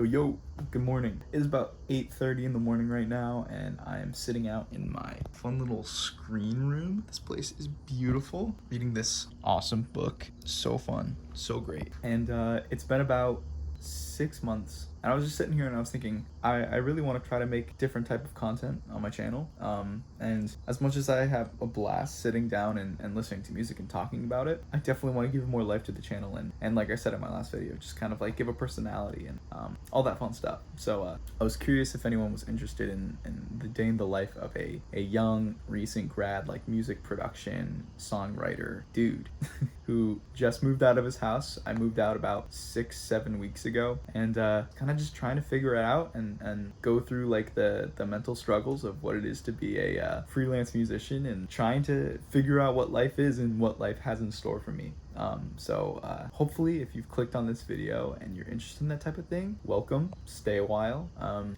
Yo, good morning. It is about 8:30 in the morning right now, and I am sitting out in my fun little screen room. This place is beautiful. Reading this awesome book. So fun, so great. And it's been about 6 months, and I was just sitting here and I was thinking I really want to try to make different type of content on my channel, and as much as I have a blast sitting down and listening to music and talking about it, I definitely want to give more life to the channel, and like I said in my last video, just kind of like give a personality and all that fun stuff. So I was curious if anyone was interested in the day in the life of a young recent grad, like music production songwriter dude who just moved out of his house. I moved out about 6-7 weeks ago, and kind of just trying to figure it out and go through like the mental struggles of what it is to be a freelance musician, and trying to figure out what life is and what life has in store for me. So hopefully if you've clicked on this video and you're interested in that type of thing, welcome, stay a while.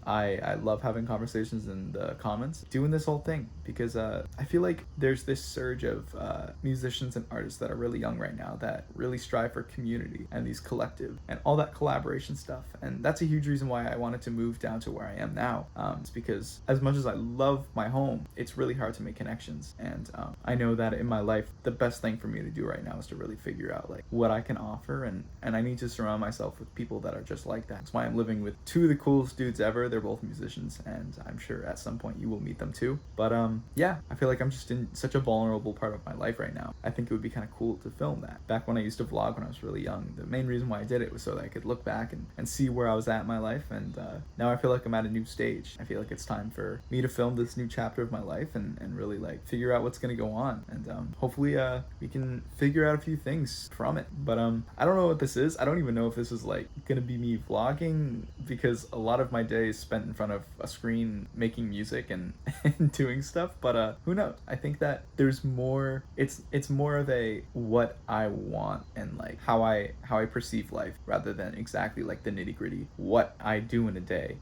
I love having conversations in the comments, doing this whole thing, because I feel like there's this surge of musicians and artists that are really young right now that really strive for community and these collective and all that collaboration stuff. And that's a huge reason why I wanted to move down to where I am now. It's because as much as I love my home, it's really hard to make connections. And I know that in my life, the best thing for me to do right now is to really figure out like what I can offer, and I need to surround myself with people that are just like that. That's why I'm living with two of the coolest dudes ever. They're both musicians, and I'm sure at some point you will meet them too. But yeah, I feel like I'm just in such a vulnerable part of my life right now. I think it would be kind of cool to film that. Back when I used to vlog when I was really young, the main reason why I did it was so that I could look back and see where I was at in my life, and now I feel like I'm at a new stage. I feel like it's time for me to film this new chapter of my life and really like figure out what's gonna go on, and hopefully we can figure out a few things from it. But I don't know what this is. I don't even know if this is like gonna be me vlogging, because a lot of my day is spent in front of a screen making music and doing stuff. But who knows? I think that there's more. It's more of a what I want and like how I perceive life, rather than exactly like the nitty-gritty what I do in a day.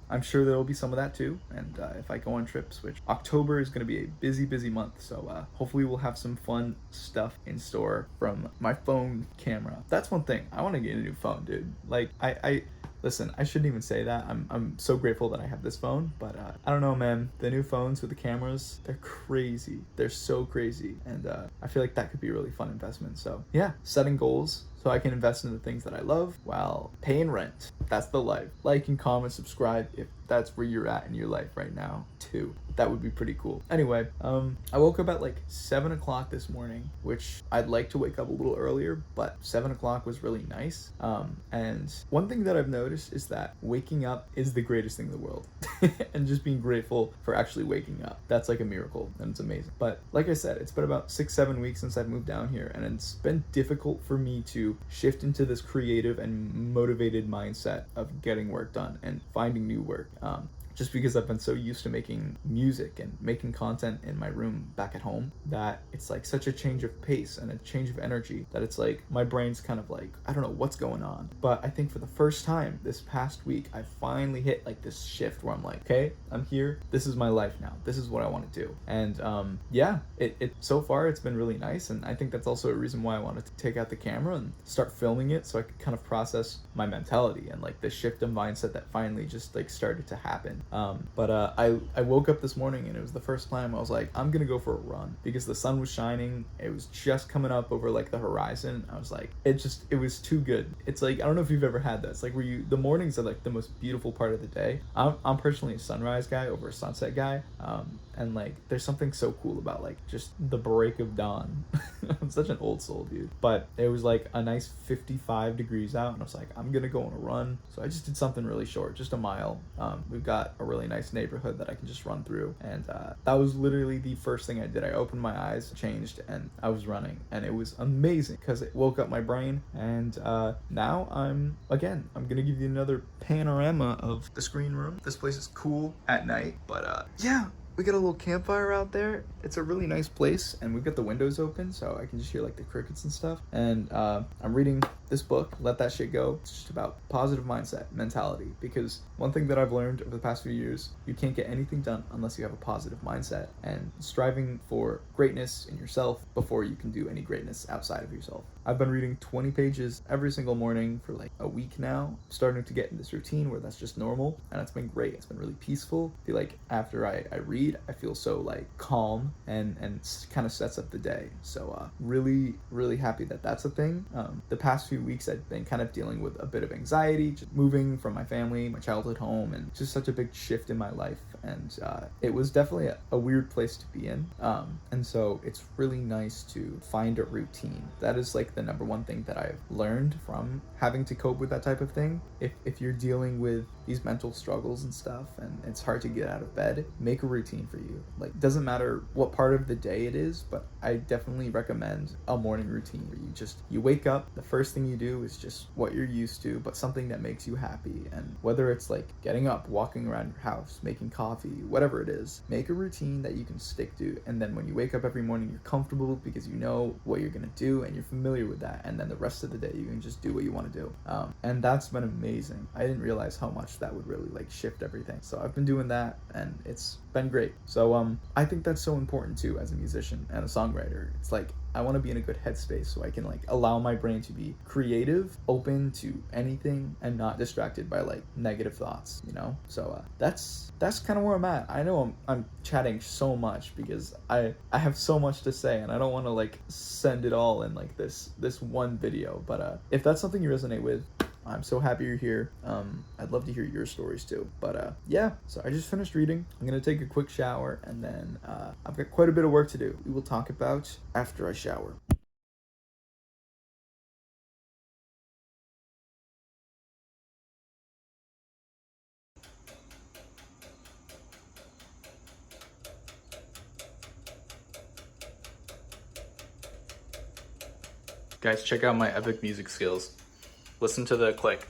I'm sure there will be some of that too, and if I go on trips, which October is going to be a busy month, so hopefully we'll have some fun stuff in store from my phone camera. That's one thing. I want to get a new phone, dude. Like I listen, I shouldn't even say that. I'm so grateful that I have this phone, but I don't know, man. The new phones with the cameras, they're crazy. They're so crazy, and I feel like that could be a really fun investment. So yeah, setting goals so I can invest in the things that I love while paying rent. That's the life. Like and comment, subscribe if that's where you're at in your life right now too. That would be pretty cool. Anyway, I woke up at like 7 o'clock this morning, which I'd like to wake up a little earlier, but 7 o'clock was really nice. And one thing that I've noticed is that waking up is the greatest thing in the world. And just being grateful for actually waking up. That's like a miracle, and it's amazing. But like I said, it's been about 6-7 weeks since I've moved down here, and it's been difficult for me to shift into this creative and motivated mindset of getting work done and finding new work. Just because I've been so used to making music and making content in my room back at home, that it's like such a change of pace and a change of energy that it's like my brain's kind of like, I don't know what's going on. But I think for the first time this past week, I finally hit like this shift where I'm like, okay, I'm here. This is my life now. This is what I want to do. And yeah, it so far it's been really nice. And I think that's also a reason why I wanted to take out the camera and start filming it, so I could kind of process my mentality and like the shift of mindset that finally just like started to happen. But I woke up this morning, and it was the first time I was like, I'm gonna go for a run, because the sun was shining. It was just coming up over like the horizon. I was like, it was too good. It's like, I don't know if you've ever had that. It's like where the mornings are like the most beautiful part of the day. I'm personally a sunrise guy over a sunset guy. And like there's something so cool about like just the break of dawn. I'm such an old soul, dude. But it was like a nice 55 degrees out, and I was like, I'm gonna go on a run. So I just did something really short, just a mile. We've got a really nice neighborhood that I can just run through, and that was literally the first thing I did. I opened my eyes, changed, and I was running, and it was amazing because it woke up my brain. And now I'm gonna give you another panorama of the screen room. This place is cool at night, but yeah, we got a little campfire out there. It's a really nice place, and we've got the windows open, so I can just hear like the crickets and stuff. And I'm reading this book, Let That Shit Go. It's just about positive mindset, mentality, because one thing that I've learned over the past few years, you can't get anything done unless you have a positive mindset and striving for greatness in yourself before you can do any greatness outside of yourself. I've been reading 20 pages every single morning for like a week now. I'm starting to get in this routine where that's just normal, and it's been great. It's been really peaceful. I feel like after I read, I feel so like calm, and kind of sets up the day. So really happy that that's a thing. The past few weeks I've been kind of dealing with a bit of anxiety, just moving from my family, my childhood home, and just such a big shift in my life. And it was definitely a weird place to be in. And so it's really nice to find a routine. That is like the number one thing that I've learned from having to cope with that type of thing. If you're dealing with these mental struggles and stuff, and it's hard to get out of bed, make a routine for you. Like, doesn't matter what part of the day it is, but I definitely recommend a morning routine where you wake up, the first thing you do is just what you're used to, but something that makes you happy. And whether it's like getting up, walking around your house, making coffee, whatever it is, make a routine that you can stick to. And then when you wake up every morning, you're comfortable because you know what you're gonna do and you're familiar with that. And then the rest of the day, you can just do what you want to do. And that's been amazing. I didn't realize how much that would really like shift everything. So I've been doing that, and it's been great. So I think that's so important too as a musician and a songwriter. It's like I want to be in a good headspace so I can like allow my brain to be creative, open to anything, and not distracted by like negative thoughts, you know? So that's kind of where I'm at. I know I'm chatting so much because I have so much to say, and I don't want to like send it all in like this one video. But if that's something you resonate with, I'm so happy you're here. I'd love to hear your stories too. But yeah, so I just finished reading. I'm gonna take a quick shower, and then I've got quite a bit of work to do. We will talk about after I shower. Guys, check out my epic music skills. Listen to the click.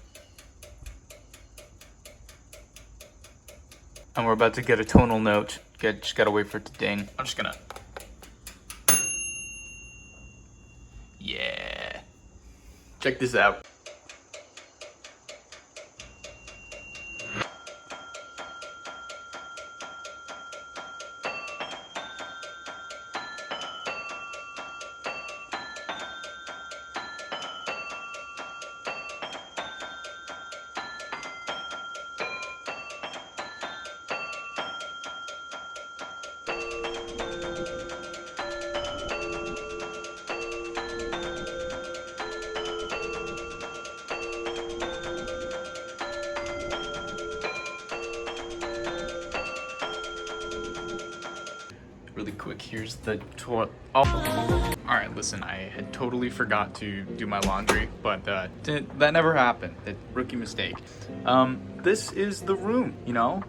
And we're about to get a tonal note. Just gotta wait for it to ding. I'm just gonna... Yeah. Check this out. Really quick, here's the toilet. Oh, all right, listen, I had totally forgot to do my laundry, but that never happened. Rookie mistake. This is the room, you know?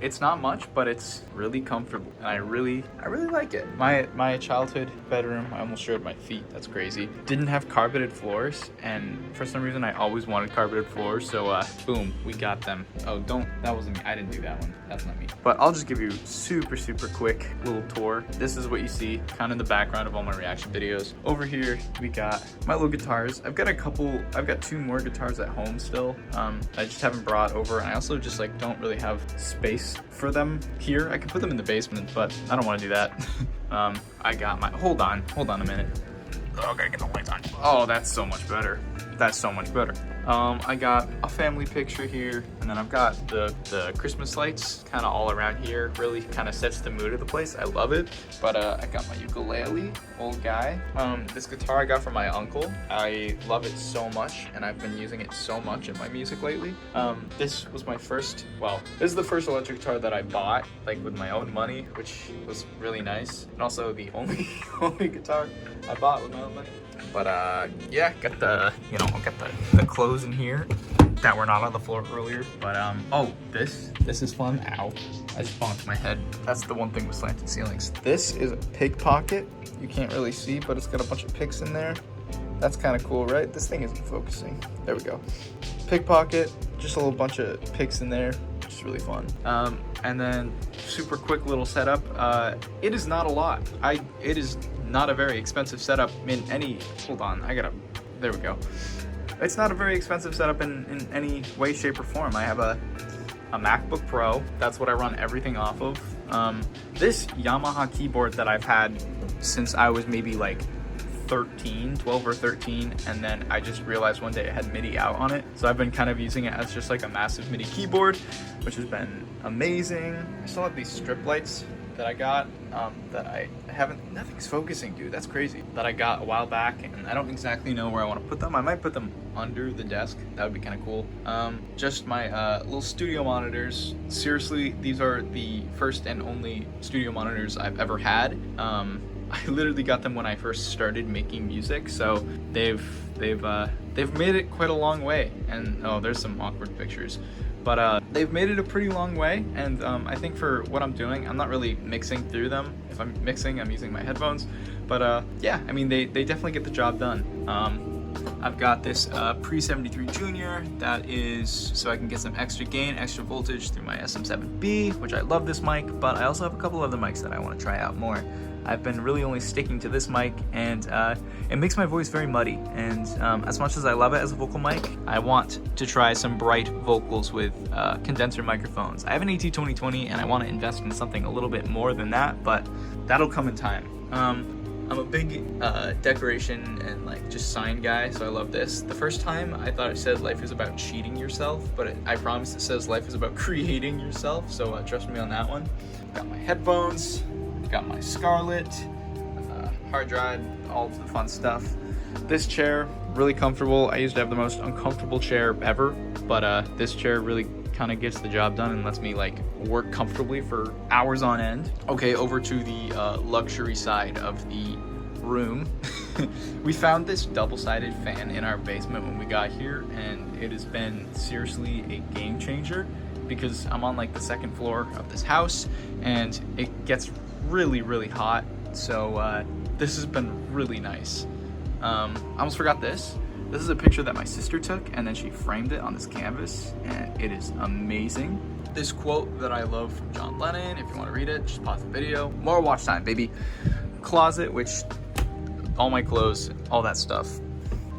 It's not much, but it's really comfortable, and I really like it. My childhood bedroom, I almost showed my feet, that's crazy, didn't have carpeted floors, and for some reason I always wanted carpeted floors, so boom, we got them. Oh, that wasn't me, I didn't do that one, that's not me. But I'll just give you super quick little tour. This is what you see kind of in the background of all my reaction videos. Over here we got my little guitars. I've got 2 more guitars at home still. I just haven't brought over, and I also just like don't really have space for them here. I could put them in the basement, but I don't want to do that. I got my, hold on a minute. Oh, I gotta get the lights on. Oh, that's so much better. That's so much better. I got a family picture here, and then I've got the Christmas lights kind of all around here. Really kind of sets the mood of the place. I love it. But I got my ukulele, old guy. This guitar I got from my uncle. I love it so much, and I've been using it so much in my music lately. This was my first, well, this is the first electric guitar that I bought, like with my own money, which was really nice. And also the only guitar I bought with my own money. But yeah, got the, you know, got the clothes in here that were not on the floor earlier. But oh, this is fun. Ow, I just bonked my head. That's the one thing with slanted ceilings. This is a pickpocket. You can't really see, but it's got a bunch of picks in there. That's kind of cool, right? This thing isn't focusing. There we go. Pickpocket, just a little bunch of picks in there. which is really fun. And then super quick little setup. It is not a lot. It is not a very expensive setup in any, hold on, there we go. It's not a very expensive setup in any way, shape, or form. I have a MacBook Pro. That's what I run everything off of. This Yamaha keyboard that I've had since I was maybe like 12 or 13, and then I just realized one day it had MIDI out on it. So I've been kind of using it as just like a massive MIDI keyboard, which has been amazing. I still have these strip lights that I got that I haven't, nothing's focusing, dude, that's crazy, that I got a while back, and I don't exactly know where I want to put them. I might put them under the desk. That would be kind of cool. Just my little studio monitors. Seriously, these are the first and only studio monitors I've ever had. I literally got them when I first started making music, so they've made it quite a long way. And oh, there's some awkward pictures, but they've made it a pretty long way. And I think for what I'm doing, I'm not really mixing through them. If I'm mixing, I'm using my headphones. But yeah, I mean, they definitely get the job done. I've got this Pre-73 Junior that is so I can get some extra gain, extra voltage through my SM7B, which I love this mic, but I also have a couple other mics that I want to try out more. I've been really only sticking to this mic, and it makes my voice very muddy. And as much as I love it as a vocal mic, I want to try some bright vocals with condenser microphones. I have an AT2020, and I want to invest in something a little bit more than that, but that'll come in time. I'm a big decoration and like just sign guy, so I love this. The first time I thought it said life is about cheating yourself, but I promise it says life is about creating yourself, so trust me on that one. Got my headphones, got my Scarlett, hard drive, all the fun stuff. This chair, really comfortable. I used to have the most uncomfortable chair ever, but this chair really kind of gets the job done and lets me like work comfortably for hours on end. Okay, over to the luxury side of the room. We found this double-sided fan in our basement when we got here, and it has been seriously a game changer because I'm on like the second floor of this house and it gets really hot, so this has been really nice. I almost forgot this. This is a picture that my sister took, and then she framed it on this canvas, and it is amazing. This quote that I love from John Lennon, if you want to read it, just pause the video. More watch time, baby. Closet, which all my clothes, all that stuff.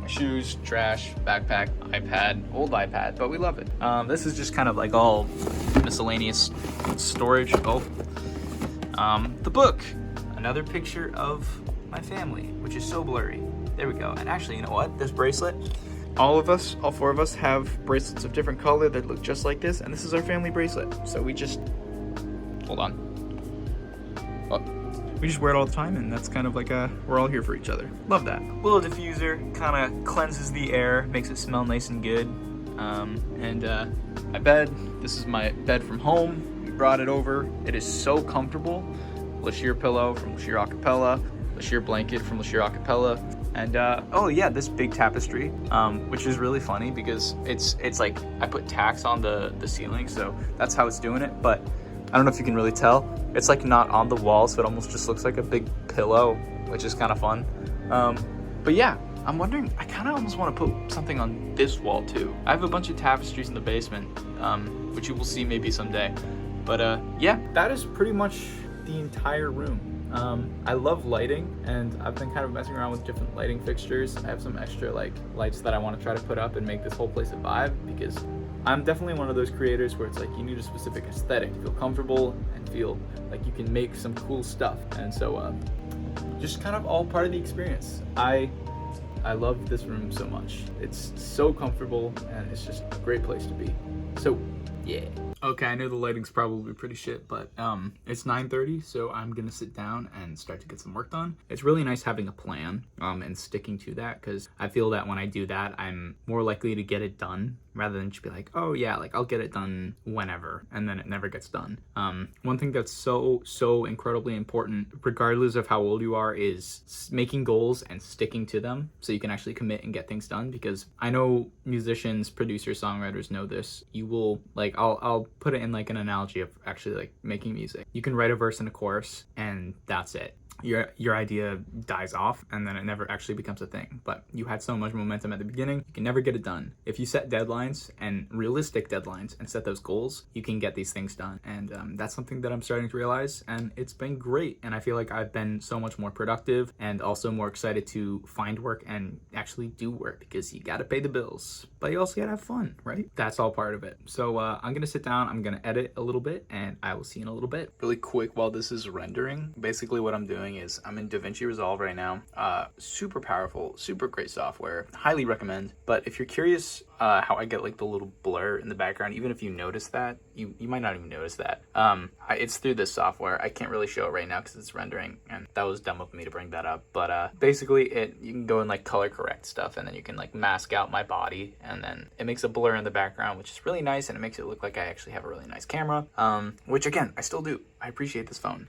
My shoes, trash, backpack, iPad, old iPad, but we love it. This is just kind of like all miscellaneous storage. Oh, the book. Another picture of my family, which is so blurry. There we go. And actually, you know what? This bracelet, all four of us have bracelets of different color that look just like this, and this is our family bracelet. So we just, hold on. Oh, we just wear it all the time, and that's kind of like we're all here for each other. Love that. Little diffuser, kind of cleanses the air, makes it smell nice and good. My bed, this is my bed from home. We brought it over. It is so comfortable. Lashir pillow from Lashir Acapella, Lashir blanket from Lashir Acapella. And oh yeah, this big tapestry, which is really funny because it's like I put tacks on the ceiling, so that's how it's doing it. But I don't know if you can really tell. It's like not on the wall, so it almost just looks like a big pillow, which is kind of fun. But yeah, I'm wondering, I kind of almost want to put something on this wall too. I have a bunch of tapestries in the basement, which you will see maybe someday. But yeah, that is pretty much the entire room. I love lighting, and I've been kind of messing around with different lighting fixtures. I have some extra like lights that I want to try to put up and make this whole place a vibe, because I'm definitely one of those creators where it's like you need a specific aesthetic, feel comfortable and feel like you can make some cool stuff. And so just kind of all part of the experience. I love this room so much. It's so comfortable, and it's just a great place to be. So yeah. Okay, I know the lighting's probably pretty shit, but it's 9:30, so I'm gonna sit down and start to get some work done. It's really nice having a plan and sticking to that, because I feel that when I do that, I'm more likely to get it done rather than just be like, oh yeah, like I'll get it done whenever, and then it never gets done. One thing that's so incredibly important, regardless of how old you are, is making goals and sticking to them so you can actually commit and get things done. Because I know musicians, producers, songwriters know this. You will, like, I'll put it in like an analogy of actually like making music. You can write a verse and a chorus, and that's it. your idea dies off and then it never actually becomes a thing. But you had so much momentum at the beginning, you can never get it done. If you set deadlines and realistic deadlines and set those goals, you can get these things done. And that's something that I'm starting to realize, and it's been great. And I feel like I've been so much more productive and also more excited to find work and actually do work, because you gotta pay the bills, but you also gotta have fun, right? That's all part of it. So I'm gonna sit down, I'm gonna edit a little bit, and I will see you in a little bit. Really quick, while this is rendering, basically what I'm doing is I'm in DaVinci Resolve right now. Super powerful, super great software, highly recommend. But if you're curious how I get like the little blur in the background, even if you notice that, you might not even notice that. It's through this software. I can't really show it right now because it's rendering, and that was dumb of me to bring that up. But basically you can go and like color correct stuff, and then you can like mask out my body, and then it makes a blur in the background, which is really nice, and it makes it look like I actually have a really nice camera, which again, I still do. I appreciate this phone.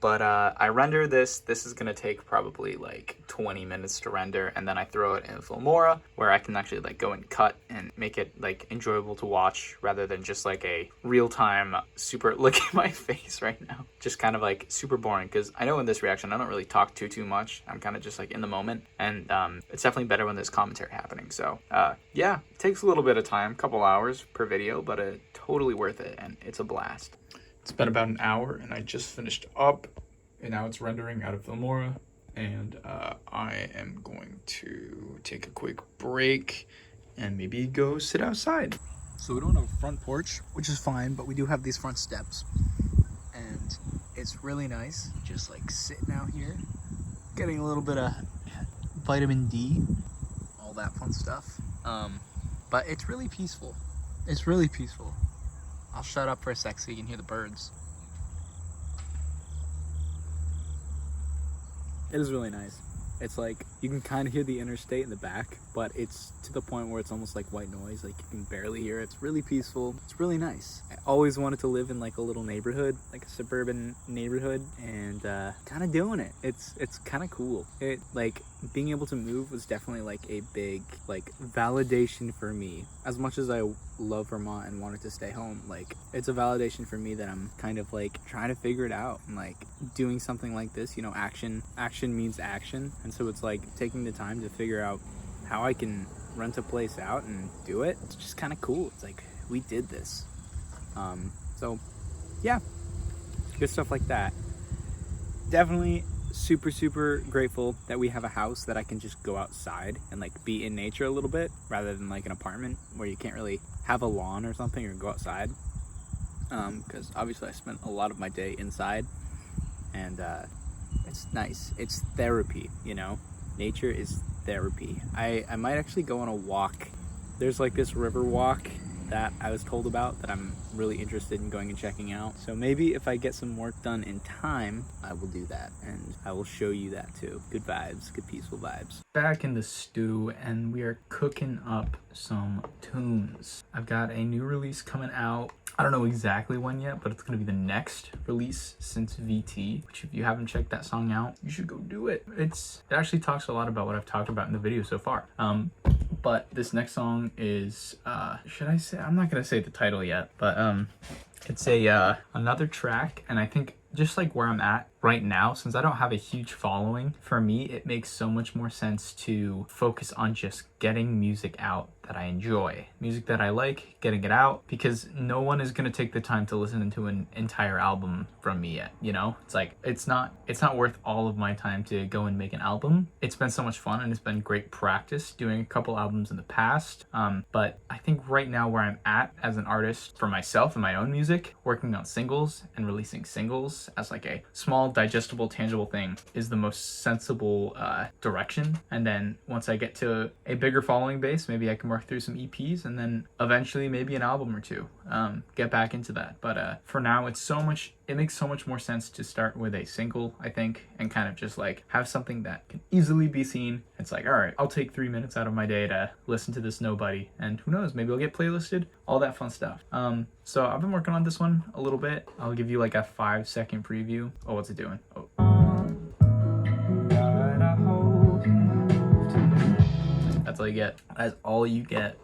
But I render this. This is gonna take probably like 20 minutes to render, and then I throw it in Filmora, where I can actually like go and cut and make it like enjoyable to watch, rather than just like a real-time super look at my face right now, just kind of like super boring. Because I know in this reaction I don't really talk too much. I'm kind of just like in the moment, and it's definitely better when there's commentary happening. So yeah, it takes a little bit of time, couple hours per video, but totally worth it, and it's a blast. It's been about an hour, and I just finished up, and now it's rendering out of Filmora, and I am going to take a quick break and maybe go sit outside. So we don't have a front porch, which is fine, but we do have these front steps, and it's really nice just like sitting out here, getting a little bit of vitamin D, all that fun stuff. But it's really peaceful. It's really peaceful. I'll shut up for a sec so you can hear the birds. It is really nice. It's like you can kind of hear the interstate in the back, but it's to the point where it's almost like white noise. Like you can barely hear it. It's really peaceful. It's really nice. I always wanted to live in like a little neighborhood, like a suburban neighborhood, and kind of doing it. It's kind of cool. It like being able to move was definitely like a big like validation for me. As much as I love Vermont and wanted to stay home, like it's a validation for me that I'm kind of like trying to figure it out, and like doing something like this, you know, action means action. And so it's like taking the time to figure out how I can rent a place out and do it. It's just kind of cool. It's like we did this. So yeah, good stuff like that. Definitely super grateful that we have a house that I can just go outside and like be in nature a little bit, rather than like an apartment where you can't really have a lawn or something or go outside. Because obviously I spent a lot of my day inside, and it's nice. It's therapy, you know? Nature is therapy. I might actually go on a walk. There's like this river walk that I was told about that I'm really interested in going and checking out. So maybe if I get some work done in time, I will do that, and I will show you that too. Good vibes, good peaceful vibes. Back in the stew, and we are cooking up some tunes. I've got a new release coming out. I don't know exactly when yet, but it's gonna be the next release since VT, which if you haven't checked that song out, you should go do it. It actually talks a lot about what I've talked about in the video so far. But this next song is, should I say, I'm not gonna say the title yet, but it's another track, and I think just like where I'm at right now, since I don't have a huge following, for me it makes so much more sense to focus on just getting music out that I enjoy, music that I like, getting it out, because no one is gonna take the time to listen to an entire album from me yet, you know? It's like it's not worth all of my time to go and make an album. It's been so much fun, and it's been great practice doing a couple albums in the past, but I think right now where I'm at as an artist for myself and my own music, working on singles and releasing singles as like a small digestible tangible thing is the most sensible direction. And then once I get to a bigger following base, maybe I can work through some EPs, and then eventually maybe an album or two, get back into that. But for now, it makes so much more sense to start with a single, I think, and kind of just like have something that can easily be seen. It's like, all right, I'll take 3 minutes out of my day to listen to this nobody, and who knows, maybe I'll get playlisted, all that fun stuff. So I've been working on this one a little bit. I'll give you like a 5-second preview. Oh, what's it doing? Oh. That's all you get. That's all you get.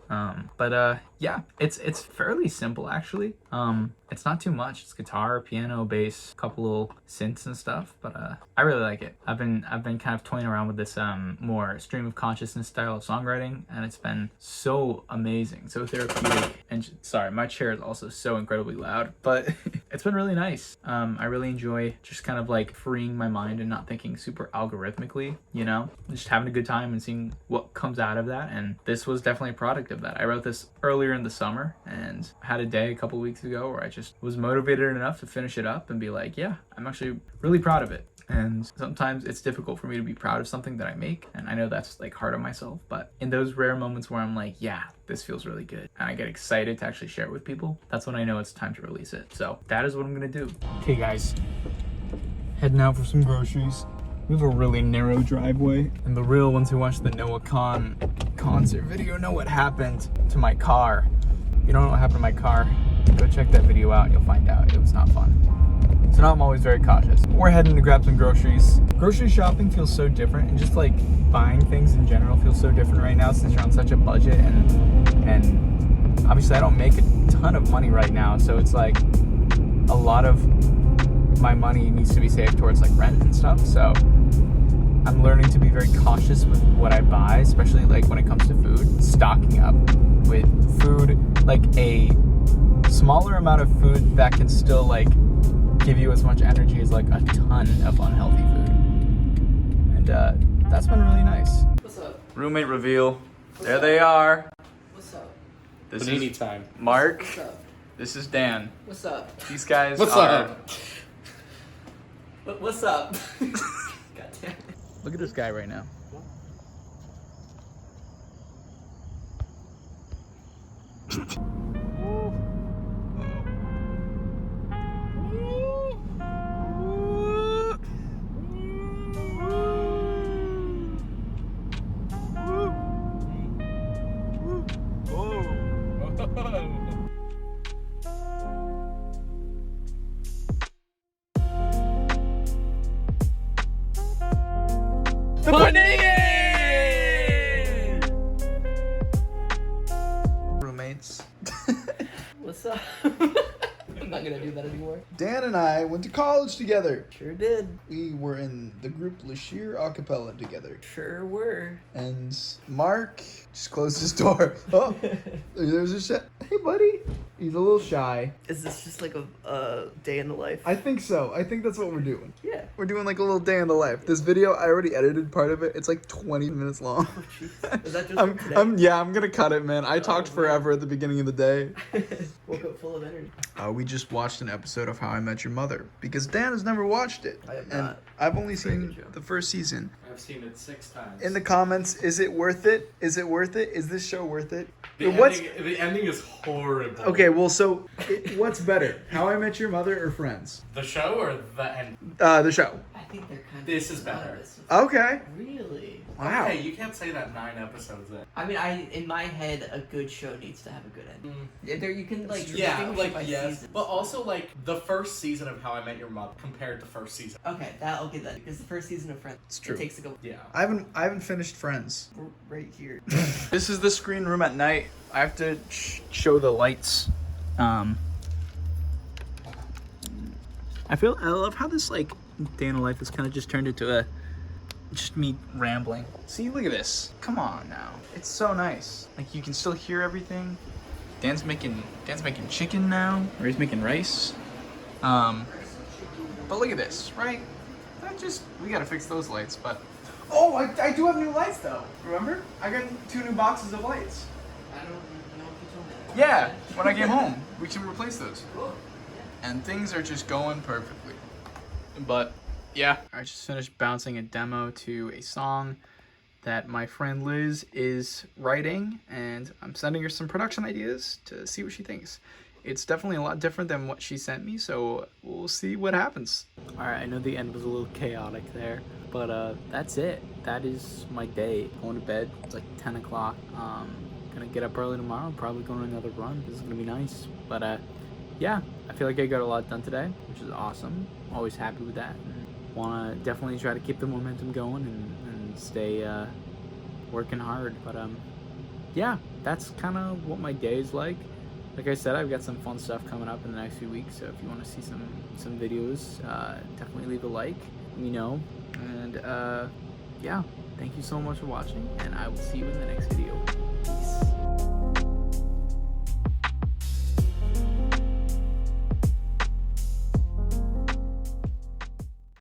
Yeah, it's fairly simple actually. It's not too much. It's guitar, piano, bass, couple little synths and stuff, but I really like it. I've been kind of toying around with this more stream of consciousness style of songwriting, and it's been so amazing, so therapeutic. And sorry, my chair is also so incredibly loud, but it's been really nice. I really enjoy just kind of like freeing my mind and not thinking super algorithmically, you know, just having a good time and seeing what comes out of that. And this was definitely a product of that. I wrote this earlier in the summer and had a day a couple weeks ago where I just was motivated enough to finish it up and be like, yeah, I'm actually really proud of it. And sometimes it's difficult for me to be proud of something that I make, and I know that's like hard on myself, but in those rare moments where I'm like, yeah, this feels really good, and I get excited to actually share it with people, that's when I know it's time to release it. So that is what I'm gonna do. Okay guys, heading out for some groceries. We have a really narrow driveway, and the real ones who watched the Noah Khan concert video know what happened to my car. If you don't know what happened to my car, go check that video out and you'll find out. It was not fun. So now I'm always very cautious. We're heading to grab some groceries. Grocery shopping feels so different, and just like buying things in general feels so different right now since you're on such a budget, and obviously I don't make a ton of money right now, so it's like a lot of my money needs to be saved towards like rent and stuff. So I'm learning to be very cautious with what I buy, especially like when it comes to food. Stocking up with food, like a smaller amount of food that can still like give you as much energy as like a ton of unhealthy food. And that's been really nice. What's up? Roommate reveal. There they are. What's up? This Panini is time. Mark. What's up? This is Dan. What's up? These guys What's are... up? What's up? God damn it. Look at this guy right now. The Panini! Roommates. What's up? I'm not gonna do that anymore. Dan and I went to college together. Sure did. We were in the group Lashir a cappella together. Sure were. And Mark just closed his door. Oh, there's a shit. Hey, buddy. He's a little shy. Is this just like a day in the life? I think so. I think that's what we're doing. Yeah. We're doing like a little day in the life. This video, I already edited part of it. It's like 20 minutes long. Oh, jeez. Is that just I'm, for today? I'm gonna cut it, man. I talked forever at the beginning of the day. Woke up full of energy. We just watched an episode of How I Met Your Mother because Dan has never watched it. I have And not. I've only Very seen good show. the first season. I've seen it 6 times. In the comments, is it worth it? Is it worth it? Is this show worth it? The ending is horrible. Okay, well, so what's better, How I Met Your Mother or Friends? The show or the end? The show. I think they're kind of. This is better. Okay. Really? Wow. Okay, you can't say that 9 episodes in. I mean, in my head, a good show needs to have a good ending. Yeah, there you can like Yeah, distinguish like it by yes, seasons. but also like the first season of How I Met Your Mother compared to first season. Okay, I'll get that because the first season of Friends. It's true. It takes a couple. Yeah. I haven't finished Friends. We're right here. This is the screen room at night. I have to show the lights. I love how this like day in the life has kind of just turned into just me rambling. See, look at this. Come on now. It's so nice. Like you can still hear everything. Dan's making chicken now, or he's making rice. But look at this, right? We gotta fix those lights, but oh, I do have new lights though. Remember? I got 2 new boxes of lights. I don't know if you told me that. Yeah, when I get home, we can replace those. Cool. And things are just going perfectly. But yeah, I just finished bouncing a demo to a song that my friend Liz is writing, and I'm sending her some production ideas to see what she thinks. It's definitely a lot different than what she sent me, so we'll see what happens. All right, I know the end was a little chaotic there, but that's it. That is my day. Going to bed. It's like 10 o'clock. Gonna get up early tomorrow, probably go on another run. This is gonna be nice. But yeah, I feel like I got a lot done today, which is awesome. Always happy with that. And wanna definitely try to keep the momentum going and stay working hard. But yeah, that's kind of what my day is like. Like I said, I've got some fun stuff coming up in the next few weeks, so if you want to see some videos, definitely leave a like, let me know. And yeah, thank you so much for watching, and I will see you in the next video.